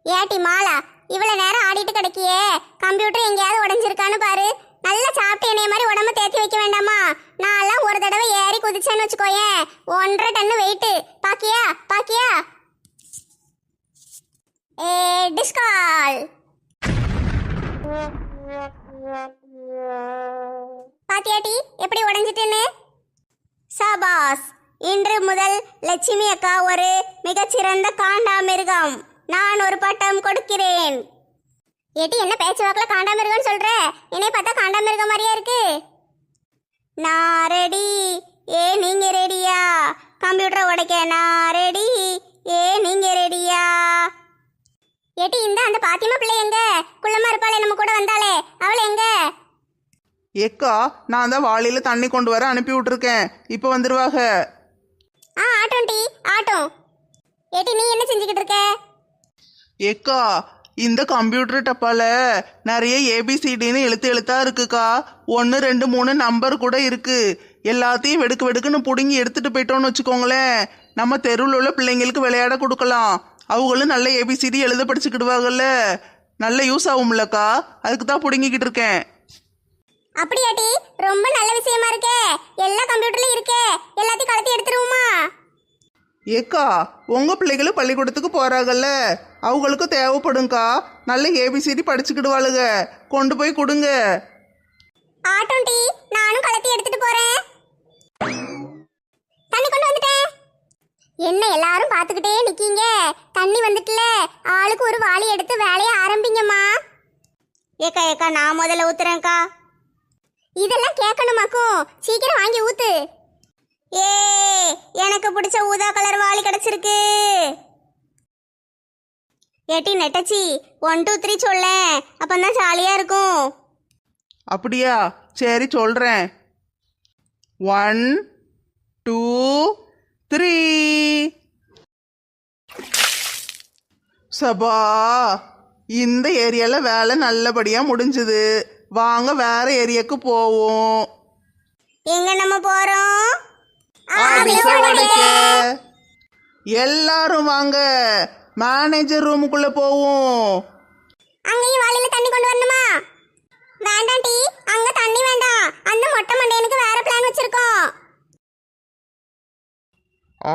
ஏட்டி மாலா, இவ்வளவு நேரம் ஆடிட்டு கிடைக்கியே, கம்ப்யூட்டர் எங்கேயாவது உடைஞ்சிருக்கான்னு பாரு. நல்லா சாப்பிட்டு என்னைய மாதிரி உடம்ப தேத்தி வைக்க வேண்டாமா? நான்லாம் ஒரு தடவை ஏறி குதிச்சேன்னு வச்சுக்கோயேன், 1.5 டன் வெயிட்டு. பாக்கியா பாக்கியா? ஏ டிஸ்கால். பாத்தியாட்டி எப்படி உடைஞ்சிட்டுன்னு? சபாஸ். இன்று முதல் லட்சுமி அக்கா ஒரு மிகச்சிறந்த காண்டாமிருகம். நான் ஒரு பட்டம் கொடுக்கிறேன். ஏட்டி என்ன பேச்சுவாக்கில் காண்டாமிருகம்னு சொல்ற? என்னைய பார்த்தா காண்டாமிருகம் மாதிரியா இருக்கு. நான் ரெடி. ஏ நீங்க ரெடியா? கம்ப்யூட்டரை உடைக்க நான் ரெடி. ஏ நீங்க ரெடியா? ஏட்டி இந்த அந்த பாத்திமா பிள்ளை எங்க? குள்ளமா இருப்பாளே நம்ம கூட வந்தாளே, அவளை எங்க? ஏக்கா நான் தான் வாளியில தண்ணி கொண்டு வர அனுப்பி விட்டுருக்கேன், இப்போ வந்துருவாங்க. ஆட்டும் டி ஆட்டும். ஏட்டி நீ என்ன செஞ்சுக்கிட்டு இருக்க? ஏக்கா இந்த கம்ப்யூட்டர் டப்பால நிறைய ஏபிசிடின்னு எழுத்தா இருக்குக்கா. 1 2 3 நம்பர் கூட இருக்கு. எல்லாத்தையும் வெடுக்கு வெடுக்குன்னு பிடுங்கி எடுத்துட்டு போயிட்டோன்னு வச்சுக்கோங்களேன், நம்ம தெருவில் உள்ள பிள்ளைங்களுக்கு விளையாட கொடுக்கலாம். அவங்களும் நல்ல ஏபிசிடி எழுத படிச்சுக்கிடுவாங்கல்ல, நல்ல யூஸ் ஆகும்லக்கா. அதுக்கு தான் பிடுங்கிக்கிட்டு இருக்கேன். அப்படியாட்டி ரொம்ப நல்ல விஷயமா இருக்கே. எல்லா கம்ப்யூட்டர்லயும் இருக்கே, எல்லாத்தையும் கலத்தி எடுத்துருவோமா? ஏக்கா உங்க பிள்ளைகளும் பள்ளிக்கூடத்துக்கு போறாங்கல்ல, அவங்களுக்கும் தேவைப்படுங்கக்கா. நல்ல ஏபிசிடி படிச்சுக்கிடுவாளுங்க, கொண்டு போய் கொடுங்க. ஆட்டும் டி நானும் கலத்தி எடுத்துட்டு போறேன். தண்ணி கொண்டு வந்துட்டேன். என்ன எல்லாரும் பாத்துக்கிட்டே நிக்கீங்க? தண்ணி வந்துட்டுல, ஆளுக்கு ஒரு வாளி எடுத்து வேலையை ஆரம்பிங்கம்மா. ஏக்கா ஏக்கா நான் முதல்ல ஊத்துறேன்க்கா. இதெல்லாம் கேட்கணுமாக்கும், சீக்கிரம் வாங்கி ஊத்து. ஏ எனக்கு பிடிச்ச ஊதா கலர் வாளி கிடைச்சிருக்கு. ஏட்டி நெட்டச்சி 1 2 3 சொல்ல, அப்பந்தான் ஜாலியா இருக்கும். அப்படியா, சரி சொல்றேன். 1 2 3. சபா, இந்த ஏரியால வேலை நல்லபடியா முடிஞ்சுது. வாங்க வேற ஏரியாக்கு போவோம். எங்க நம்ம போறோம்? ஆபீஸ உடைக்க. எல்லாரும் வாங்க, மேனேஜர் ரூமுக்குள்ள போவோம். அங்கேயும் வாளியில தண்ணி கொண்டு வரணுமா? வேண்டாம் டி, அங்க தண்ணி வேண்டாம். அந்த மொட்டை மண்டையனுக்கு வேற பிளான் வச்சிருக்கோம்.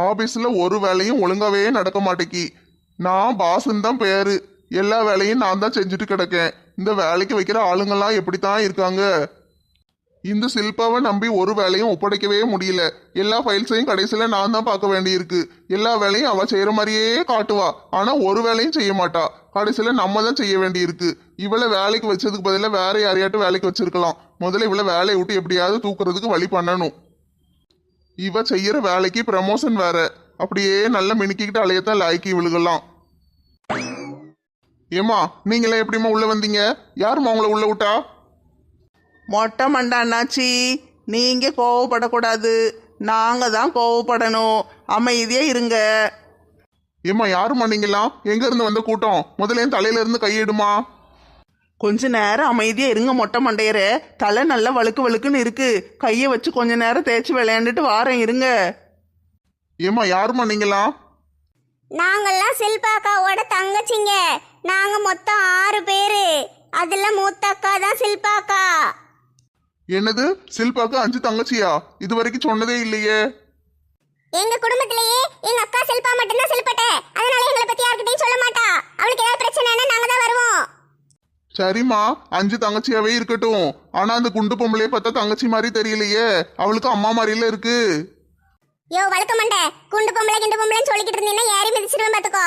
ஆபீஸ்ல ஒரு வேலையும் ஒழுங்காவே நடக்க மாட்டேக்கி. நான் பாஸ்ன்னு தான் பேரு, எல்லா வேலையும் நான் தான் செஞ்சுட்டு கிடக்கேன். இந்த வேலைக்கு வைக்கிற ஆளுங்கெல்லாம் எப்படித்தான் இருக்காங்க. இந்த சில்பாவை நம்பி ஒரு வேலையும் ஒப்படைக்கவே முடியல. எல்லா ஃபைல்ஸையும் கடைசியில நான் தான் பார்க்க வேண்டியிருக்கு. எல்லா வேலையும் அவ செய்யற மாதிரியே காட்டுவா, ஆனா ஒரு வேலையும் செய்ய மாட்டா. கடைசியில நம்ம தான் செய்ய வேண்டியிருக்கு. இவளை வேலைக்கு வச்சதுக்கு பதிலாக வேற யாரையாட்டும் வேலைக்கு வச்சிருக்கலாம். முதல்ல இவளை வேலையை விட்டு எப்படியாவது தூக்குறதுக்கு வழி பண்ணணும். இவ செய்யற வேலைக்கு ப்ரமோஷன் வேற, அப்படியே நல்லா மினுக்கிக்கிட்டு அலையத்தான் லாய்க்கு விழுகலாம். ஏமா நீங்களே எப்படிமா உள்ள வந்தீங்க? யாருமா உங்களை உள்ள விட்டா? மொட்டை மண்டை அண்ணாச்சி, நீங்க கோவப்படக்கூடாது, நாங்க தான் கோவப்படணும். அமைதியா இருங்க. ஏமா யாருமா நீங்களாம்? எங்க இருந்து வந்த கூட்டம்? முதல்ல என் தலையில இருந்து கையிடுமா. கொஞ்ச நேரம் அமைதியா இருங்க மொட்டை மண்டையரே. தலை நல்லா வழுக்கு வழுக்குன்னு இருக்கு. கையை வச்சு கொஞ்ச நேரம் தேய்ச்சி விளையாண்டுட்டு வாரேன், இருங்க. ஏமா யாருமா நீங்களாம்? நாங்கெல்லாம் சில்பாக்காவோட தங்கச்சிங்க. நாங்க மொத்தம் 6 பேரு. அதுல மூத்த அக்கா தான் சில்பாக்கா. என்னது, சில்பாக்கு 5 தங்கச்சியா? இது வரைக்கும் சொன்னதே இல்லையே. எங்க குடும்பத்திலேயே எங்க அக்கா சில்பா மட்டும்தான் சில்பட்ட. அதனால எங்களை பத்தி யார்கிட்டயும் சொல்ல மாட்டா. அவளுக்கு ஏதாவது பிரச்சனைனா நாங்க தான் வருவோம். சரிம்மா, 5 தங்கச்சியாவே இருக்கட்டும். ஆனா அந்த குண்டு பொம்பளையே பார்த்தா தங்கச்சி மாதிரி தெரியலையே. அவளுக்கு அம்மா மாதிரில இருக்கு. யோ வழக்க மண்டை, குண்டு பொம்பளை கிண்டு பொம்பளைன்னு சொல்லிக்கிட்டு இருந்தீங்கன்னா ஏறி மிதிச்சிருவேன் பாத்துக்கோ.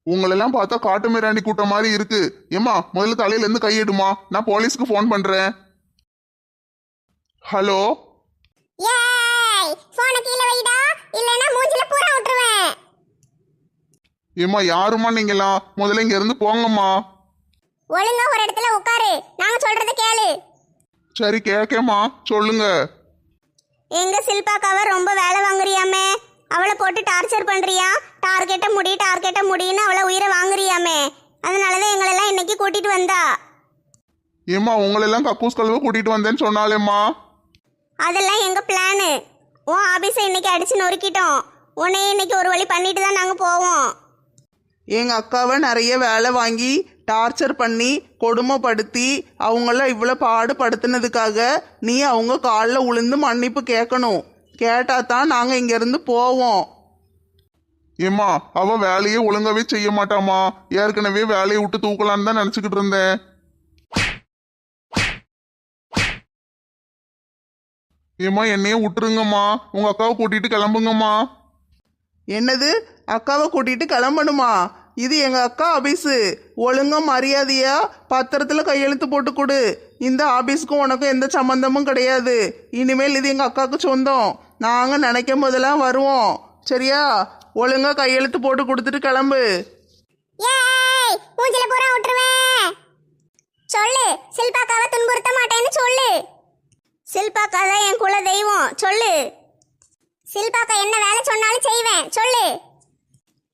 உங்களெல்லாம் பார்த்தா காட்டு மிராண்டி கூட்டம் மாதிரி இருக்கு. ஏம்மா முதல்ல தலையில இருந்து கையிடுமா, நான் போலீஸ்க்கு ஃபோன் பண்றேன். ஹலோ. ஏய் போனை கீழே வைடா, இல்லனா மூஞ்சில பூரா விட்டுருவேன். ஏம்மா யாருமா நீங்களாம்? முதல்ல இங்க இருந்து போங்கம்மா. ஒழுங்கா ஒரு இடத்துல உட்காரு, நாங்க சொல்றத கேளு. சரி கேக்கேம்மா, சொல்லுங்க. எங்க சில்பாக்காவை ரொம்ப வேலை வாங்குறியாமே, அவளை போட்டு டார்ச்சர் பண்றியா. டார்கெட்ட முடின்னு அவளை உயிரை வாங்குறியாமே. அதனாலதான் எங்களெல்லாம் இன்னைக்கு கூட்டிட்டு வந்தா. ஏம்மா உங்களெல்லாம் கக்கூஸ் கழுவ கூட்டிட்டு வந்தேன்னு சொன்னாலேம்மா. அதெல்லாம் எங்க பிளானு. உன் ஆபீஸை இன்னைக்கு அடிச்சு நொறுக்கிட்டோம். உன்னையே இன்னைக்கு ஒரு வழி பண்ணிட்டு தான் நாங்க போவோம். எங்க அக்காவை நிறைய வேலை வாங்கி டார்ச்சர் பண்ணி கொடுமைப்படுத்தி அவங்கள இவ்வளோ பாடுபடுத்தினதுக்காக நீ அவங்க காலில் உளுந்து மன்னிப்பு கேட்கணும். கேட்டா தான் நாங்கள் இங்கேருந்து போவோம். ஏம்மா அவ வேலையே ஒழுங்காவே செய்ய மாட்டாமா. ஏற்கனவே வேலையை விட்டு தூக்கலான்னு தான் நினைச்சுக்கிட்டு இருந்தேன். ஏம்மா என்னையே விட்டுருங்கம்மா, உங்க அக்காவை கூட்டிட்டு கிளம்புங்கம்மா. என்னது, அக்காவை கூட்டிட்டு கிளம்பணுமா? இது எங்க அக்கா ஆபீஸு. ஒழுங்கா மரியாதையா பத்திரத்துல கையெழுத்து போட்டு கொடு. இந்த ஆபீஸ்க்கும் உனக்கும் எந்த சம்பந்தமும் கிடையாது. இனிமேல் இது எங்க அக்காவுக்கு சொந்தம். நாங்க நினைக்கும் போதெல்லாம் வருவோம். சரியா? ஒழுங்கா கையெழுத்து போட்டு கொடுத்துட்டு கிளம்பு. ஏய் மூஞ்சில பூரா விட்டுருவேன். சொல்லு, சில்பாக்காவை துன்புறுத்த மாட்டேன்னு சொல்லு. சில்பாக்கா தான் என் குல தெய்வம். சொல்லு. சில்பாக்கா என்ன வேலை சொன்னாலும் செய்வேன். சொல்லு.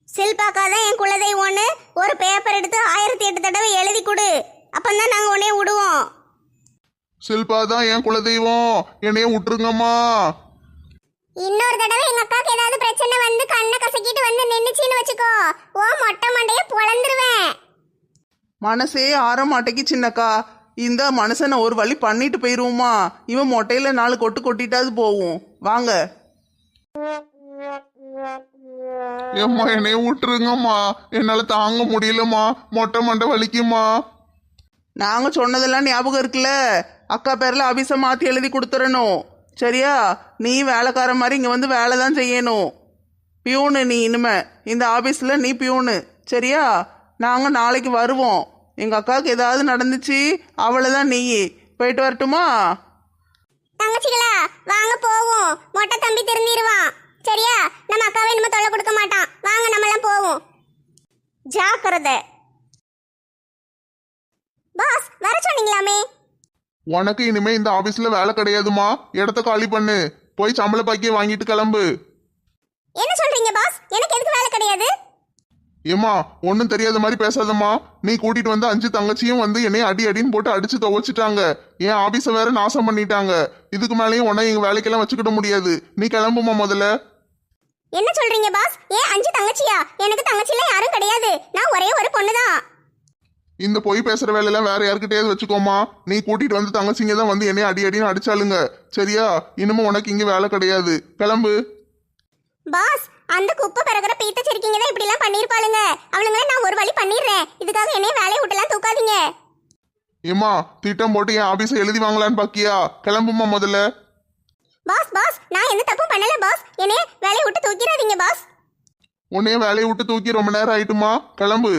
சில்பாக்கா தான் என் குல தெய்வம்னு ஒரு பேப்பர் எடுத்து 1008 தடவை எழுதி கொடு. அப்பந்தான் நாங்க உன்னைய விடுவோம். சில்பா தான் என் குலதெய்வம், என்னைய விட்டுருங்கம்மா. இன்னொரு தடவை எங்க அக்காக்கு ஏதாவது பிரச்சனை வந்து கண்ணை கசக்கிட்டு வந்து நின்னுச்சின்னு வச்சுக்கோ, ஓ மொட்டை மண்டைய பொளந்துருவேன். மனசே ஆற மாட்டேக்கு சின்னக்கா. இந்த மனுஷனை ஒரு வழி பண்ணிட்டு போயிருவோமா? இவன் மொட்டையில 4 கொட்டு கொட்டிட்டாது போவோம். வாங்க. ஏம்மா என்னைய விட்டுருங்கம்மா, என்னால தாங்க முடியலம்மா, மொட்டை மண்டை வலிக்குமா. நாங்க சொன்னதெல்லாம் ஞாபகம் இருக்குல்ல? அக்கா பேர்ல ஆபீஸை மாத்தி எழுதி கொடுத்துடணும். சரியா? நீ வேலைக்கார மாதிரி இங்க வந்து வேலை தான் செய்யணும். பியூனு நீ. இனிமே இந்த ஆபீஸ்ல நீ பியூனு. சரியா? நாங்க நாளைக்கு வருவோம். எங்க அக்காவுக்கு ஏதாவது நடந்துச்சு அவ்வளவுதான். நீ போயிட்டு வரட்டுமா? தங்கச்சிகளா வாங்க போவோம். மொட்டை தம்பி திருந்திடுவான். சரியா? நம்ம அக்காவை இனிமே தொல்லை கொடுக்க மாட்டான். வாங்க நம்மலாம் போவோம். ஜாக்கிரதை. பாஸ் வர சொன்னீங்களாமே. உனக்கு இனிமே இந்த ஆபீஸ்ல வேலை கிடையாதுமா. இடத்த காலி பண்ணு. போய் சம்பள பாக்கிய வாங்கிட்டு கிளம்பு. என்ன சொல்றீங்க பாஸ்? எனக்கு எதுக்கு வேலை கிடையாது? ஏம்மா ஒன்னும் தெரியாத மாதிரி பேசாதம்மா. நீ கூட்டிட்டு வந்து 5 தங்கச்சியும் வந்து என்னைய அடி அடின்னு போட்டு அடிச்சு துவைச்சிட்டாங்க. என் ஆபீஸை வேற நாசம் பண்ணிட்டாங்க. இதுக்கு மேலேயும் உன்னை எங்க வேலைக்கெல்லாம் வச்சுக்கிட முடியாது. நீ கிளம்புமா முதல்ல. என்ன சொல்றீங்க பாஸ்? ஏன் 5 தங்கச்சியா? எனக்கு தங்கச்சில யாரும் கிடையாது. நான் ஒரே ஒரு பொண்ணு தான். இந்த பொய் பேசுற வேலையெல்லாம் வேற யாருக்கிட்டயாவது வச்சுக்கோமா. நீ கூட்டிட்டு வந்து தங்கச்சிங்க தான் வந்து என்னைய அடி அடின்னு அடிச்சாலுங்க. சரியா? இனிமே உனக்கு இங்க வேலை கிடையாது. கிளம்பு. பாஸ் அந்த குப்பை பிறகுற பீத்த சிரிக்கிங்க தான் இப்படி எல்லாம் பண்ணிருப்பாளுங்க. அவளுங்களை நான் ஒரு வழி பண்ணிடுறேன். இதுக்காக என்னைய வேலையை விட்டுலாம் தூக்காதீங்க. ஏம்மா திட்டம் போட்டு என் ஆபீஸை எழுதி வாங்கலான்னு பாக்கியா? கிளம்புமா முதல்ல. பாஸ் பாஸ் நான் எந்த தப்பும் பண்ணல பாஸ். என்னைய வேலையை விட்டு தூக்கிடாதீங்க பாஸ். உன்னைய வேலையை விட்டு தூக்கி ரொம்ப நேரம் ஆயிட்டுமா. கிளம்பு.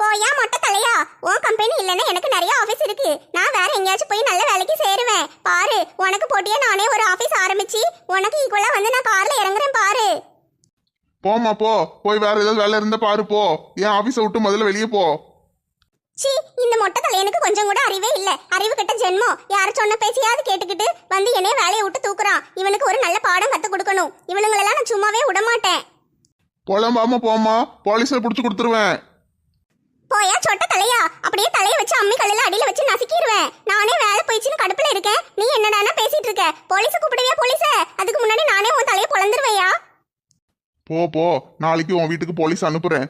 போயா மொட்டை தலையா, உன் கம்பெனி இல்லைன்னா எனக்கு நிறைய ஆபீஸ் இருக்கு. நான் வேற எங்கேயாச்சும் போய் நல்ல வேலைக்கு சேருவேன். பாரு உனக்கு போட்டியா நானே ஒரு ஆபீஸ் ஆரம்பிச்சு உனக்கு ஈக்குவலா வந்து நான் கார்ல இறங்குறேன் பாரு. போமா போ. போய் வேற ஏதாவது வேலை இருந்தா பாரு போ. என் ஆபீஸை விட்டு முதல்ல வெளியே போ. சி இந்த மொட்டை தலையனுக்கு கொஞ்சம் கூட அறிவே இல்ல. அறிவு கிட்ட ஜென்மம். யார சொன்ன பேசியாவது கேட்டுக்கிட்டு வந்து என்னைய வேலையை விட்டு தூக்குறான். இவனுக்கு ஒரு நல்ல பாடம் கத்து கொடுக்கணும். இவனுங்களெல்லாம் நான் சும்மாவே விட மாட்டேன். புலம்பாம போமா, போலீஸை புடிச்சு கொடுத்துருவேன். போயா சொட்ட தலையா, அப்படியே தலையை வச்சு அம்மி கல்லுல அடியில வச்சு நசுக்கிடுவேன். நானே வேலை போயிடுச்சுன்னு கடுப்புல இருக்கேன். நீ என்னடானா பேசிட்டு இருக்க? போலீஸ கூப்பிடுவியா? போலீஸ அதுக்கு முன்னாடி நானே உன் தலையை பொளந்துருவையா? போ போ, நாளைக்கு உன் வீட்டுக்கு போலீஸ் அனுப்புறேன்.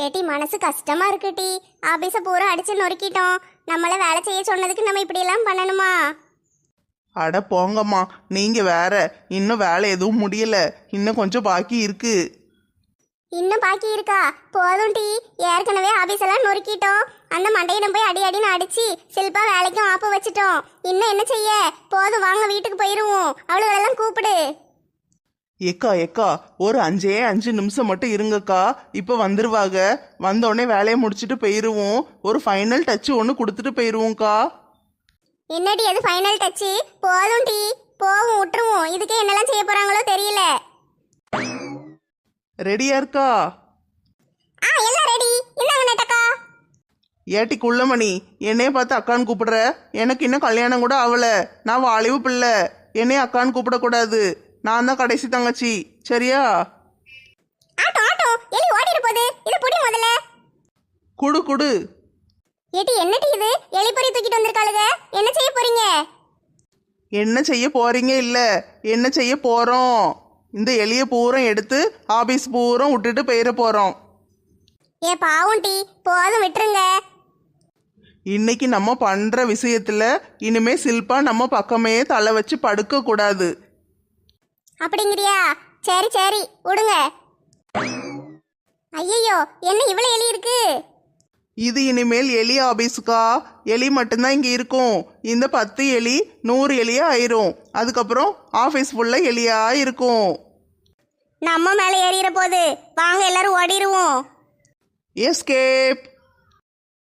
ஏட்டி மனசு கஷ்டமா இருக்கு டி. ஆபீஸ பூரா அடிச்சு நொறுக்கிட்டோம். நம்மள வேலை செய்ய சொன்னதுக்கு நம்ம இப்படி எல்லாம் பண்ணணுமா? அட போங்கம்மா, நீங்க வேற. இன்னும் வேலை எதுவும் முடியல. இன்னும் கொஞ்சம் பாக்கி இருக்கு. இன்னும் பாக்கி இருக்கா? போதும் டி. ஏற்கனவே ஆபீஸ் எல்லாம் நொறுக்கிட்டோம். அந்த மண்டையிடம் போய் அடி அடின்னு அடிச்சு சில்பா வேலைக்கும் ஆப்பு வச்சிட்டோம். இன்னும் என்ன செய்ய? போதும் வாங்க வீட்டுக்கு போயிருவோம். அவளுகளெல்லாம் கூப்பிடு. ஏக்கா ஏக்கா, ஒரு 5 நிமிஷம் மட்டும் இருங்கக்கா. இப்ப வந்துருவாங்க. வந்தோடனே வேலையை முடிச்சுட்டு போயிருவோம். ஒரு ஃபைனல் டச் ஒன்று கொடுத்துட்டு போயிருவோம்க்கா. என்னடி அது ஃபைனல் டச்சு? போதும் டி. போவும் விட்டுருவோம். இதுக்கே என்னெல்லாம் செய்ய போறாங்களோ தெரியல. ரெடியா இருக்கா? எல்லாம் ரெடி. இந்தாங்க நெட்டக்கா. ஏட்டி குள்ளமணி, என்னைய பார்த்து அக்கான்னு கூப்பிடுற? எனக்கு இன்னும் கல்யாணம் கூட ஆகல. நான் வாலிபு பிள்ளை. என்னைய அக்கான்னு கூப்பிடக்கூடாது. நான் தான் கடைசி தங்கச்சி. சரியா? ஆட்டோ ஆட்டோ எலி ஓடிற போது. இத புடி முதல்ல. குடு குடு. ஏட்டி என்னடி இது? எலி பொறி தூக்கிட்டு வந்திருக்காளுங்க. என்ன செய்ய போறீங்க? என்ன செய்ய போறீங்க? இல்ல என்ன செய்ய போறோம்? இந்த எலிய பூரம் எடுத்து ஆபீஸ் பூரம் விட்டுட்டு போயிட போறோம். ஏ பாவம் டி. போதும் விட்டுருங்க. இன்னைக்கு நம்ம பண்ற விஷயத்துல இனிமே சில்பா நம்ம பக்கமே தலை வச்சு படுக்க கூடாது. அப்படிங்கிறியா? சரி சரி விடுங்க. ஐயையோ, என்ன இவ்வளவு எலி இருக்கு? இது இனிமேல் எலி ஆபீஸுக்கா? எலி மட்டும்தான் இங்கே இருக்கும். இந்த 10 எலி 100 எலியா ஆயிரும். அதுக்கப்புறம் ஆஃபீஸ் ஃபுல்லாக எலியா இருக்கும். நம்ம மேல ஏறிற போது வாங்க எல்லாரும் ஓடிடுவோம். எஸ்கேப்.